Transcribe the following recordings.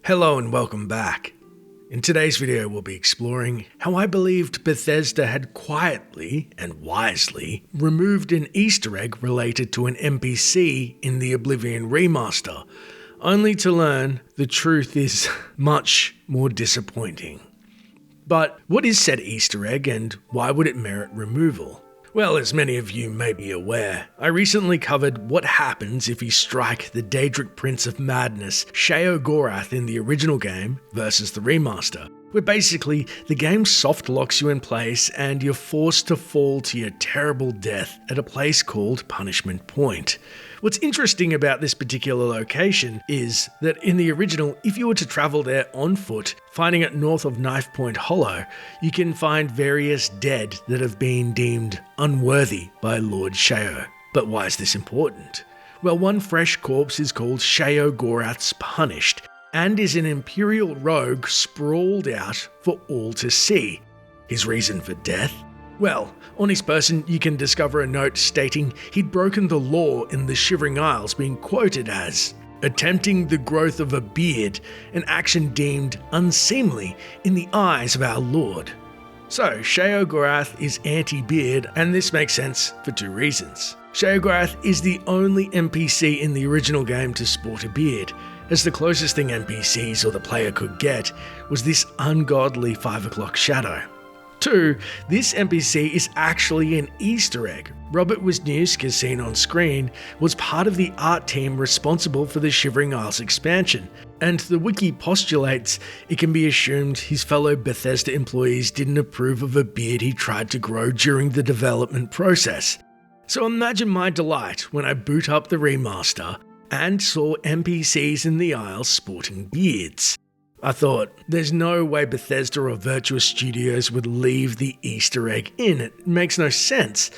Hello and welcome back. In today's video we'll be exploring how I believed Bethesda had quietly and wisely removed an Easter egg related to an NPC in the Oblivion Remaster, only to learn the truth is much more disappointing. But what is said Easter egg and why would it merit removal? Well, as many of you may be aware, I recently covered what happens if you strike the Daedric Prince of Madness, Sheogorath in the original game versus the remaster, where basically the game soft locks you in place and you're forced to fall to your terrible death at a place called Punishment Point. What's interesting about this particular location is that in the original, if you were to travel there on foot, finding it north of Knife Point Hollow, you can find various dead that have been deemed unworthy by Lord Sheo. But why is this important? Well, one fresh corpse is called Sheogorath's Punished, and is an Imperial rogue sprawled out for all to see. His reason for death? Well, on his person you can discover a note stating he'd broken the law in the Shivering Isles, being quoted as attempting the growth of a beard, an action deemed unseemly in the eyes of our Lord. So, Sheogorath is anti-beard, and this makes sense for two reasons. Sheogorath is the only NPC in the original game to sport a beard, as the closest thing NPCs or the player could get was this ungodly 5 o'clock shadow. 2. This NPC is actually an Easter egg. Robert Wisnewski, as seen on screen, was part of the art team responsible for the Shivering Isles expansion, and the wiki postulates it can be assumed his fellow Bethesda employees didn't approve of a beard he tried to grow during the development process. So imagine my delight when I boot up the remaster and saw NPCs in the Isles sporting beards. I thought, there's no way Bethesda or Virtuous Studios would leave the Easter egg in. It makes no sense.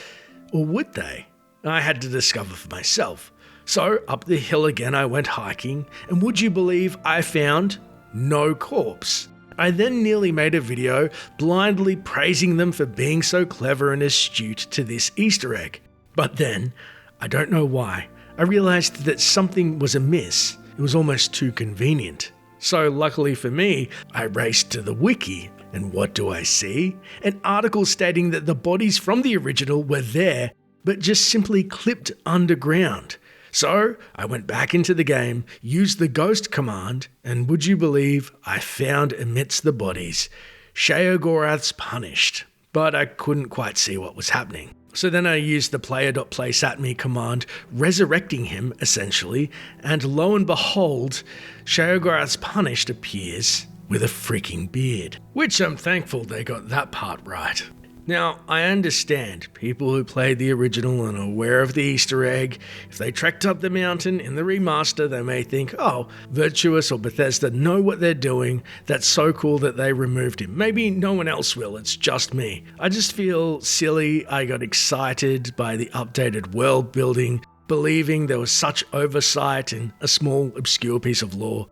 Or would they? I had to discover for myself. So up the hill again I went hiking, and would you believe I found no corpse? I then nearly made a video blindly praising them for being so clever and astute to this Easter egg. But then, I don't know why, I realized that something was amiss. It was almost too convenient. So luckily for me, I raced to the wiki, and what do I see? An article stating that the bodies from the original were there, but just simply clipped underground. So I went back into the game, used the ghost command, and would you believe I found amidst the bodies Sheogorath's Punished, but I couldn't quite see what was happening. So then I used the player.placeatme command, resurrecting him essentially, and lo and behold, Sheogorath's Punished appears with a freaking beard. Which I'm thankful they got that part right. Now, I understand people who played the original and are aware of the Easter egg. If they trekked up the mountain in the remaster, they may think, oh, Virtuous or Bethesda know what they're doing. That's so cool that they removed him. Maybe no one else will, it's just me. I just feel silly. I got excited by the updated world building, believing there was such oversight in a small, obscure piece of lore,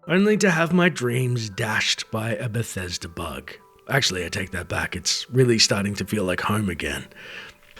only to have my dreams dashed by a Bethesda bug. Actually, I take that back. It's really starting to feel like home again.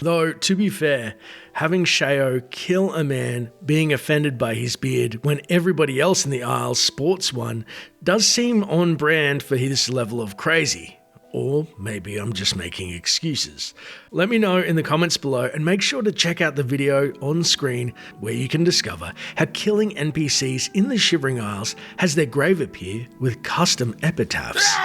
Though, to be fair, having Sheo kill a man being offended by his beard when everybody else in the Isles sports one does seem on brand for his level of crazy. Or maybe I'm just making excuses. Let me know in the comments below, and make sure to check out the video on screen where you can discover how killing NPCs in the Shivering Isles has their grave appear with custom epitaphs.